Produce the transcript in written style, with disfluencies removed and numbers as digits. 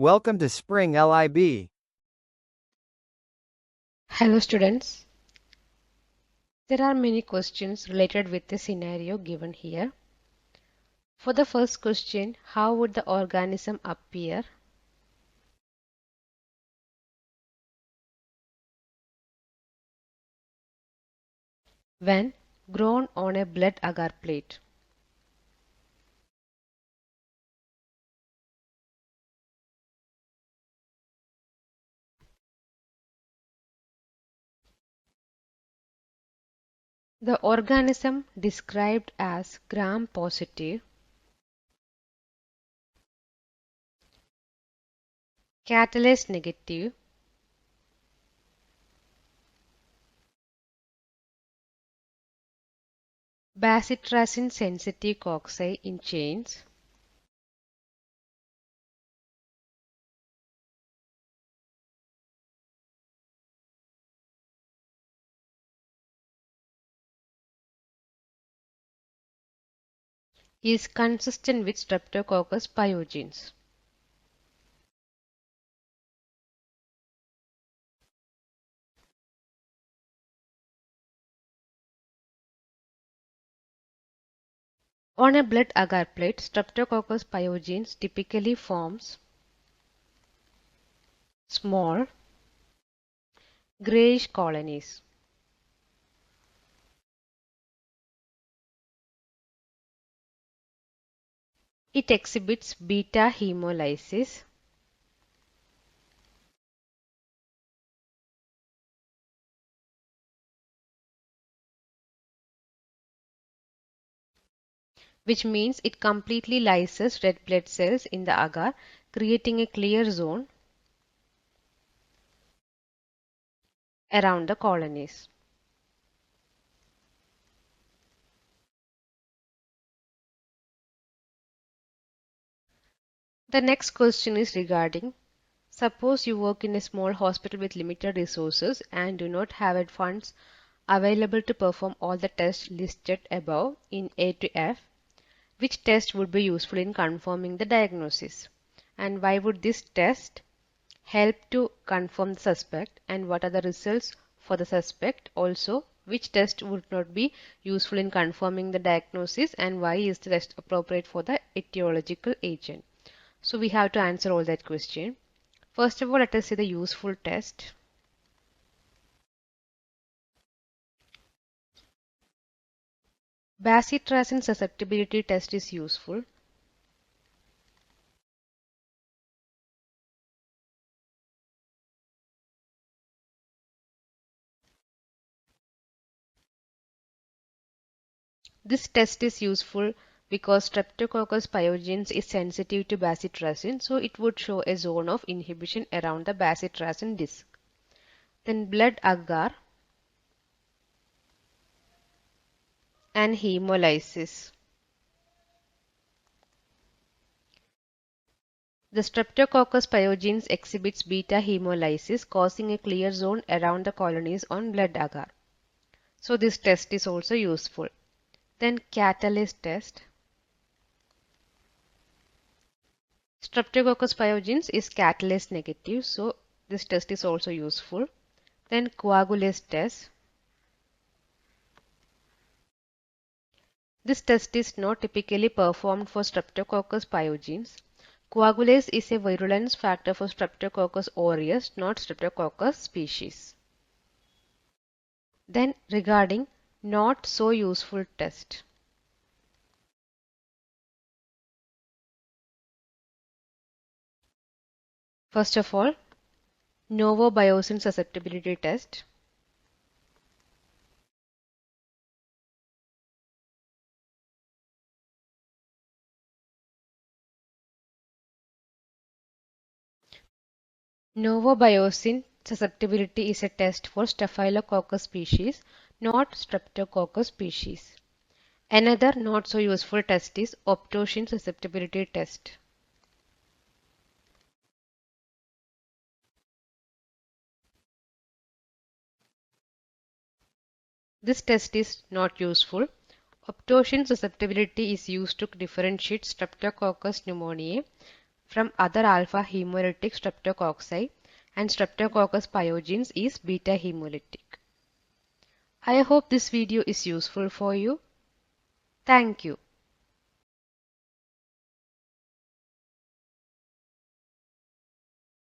Welcome to Spring LIB. Hello students. There are many questions related with the scenario given here. For the first question, how would the organism appear? When grown on a blood agar plate? The organism described as gram-positive, catalase negative, bacitracin sensitive cocci in chains, is consistent with Streptococcus pyogenes. On a blood agar plate, Streptococcus pyogenes typically forms small, grayish colonies. It exhibits beta hemolysis, which means it completely lyses red blood cells in the agar, creating a clear zone around the colonies. The next question is regarding: suppose you work in a small hospital with limited resources and do not have funds available to perform all the tests listed above in A to F. Which test would be useful in confirming the diagnosis? And why would this test help to confirm the suspect, and what are the results for the suspect? Also, which test would not be useful in confirming the diagnosis, and why is the test appropriate for the etiological agent? So we have to answer all that question. First of all, let us see the useful test. Bacitracin susceptibility test is useful. This test is useful because Streptococcus pyogenes is sensitive to bacitracin, so it would show a zone of inhibition around the bacitracin disc. Then blood agar and hemolysis. The Streptococcus pyogenes exhibits beta hemolysis, causing a clear zone around the colonies on blood agar. So this test is also useful. Then catalase test. Streptococcus pyogenes is catalase negative, so this test is also useful. Then coagulase test. This test is not typically performed for Streptococcus pyogenes. Coagulase is a virulence factor for Streptococcus aureus, not Streptococcus species. Then regarding not so useful test. First of all, novobiosine susceptibility test. Novobiosine susceptibility is a test for Staphylococcus species, not Streptococcus species. Another not so useful test is optosine susceptibility test. This test is not useful. Optosine susceptibility is used to differentiate Streptococcus pneumoniae from other alpha hemolytic streptococci, and Streptococcus pyogenes is beta hemolytic. I hope this video is useful for you. Thank you.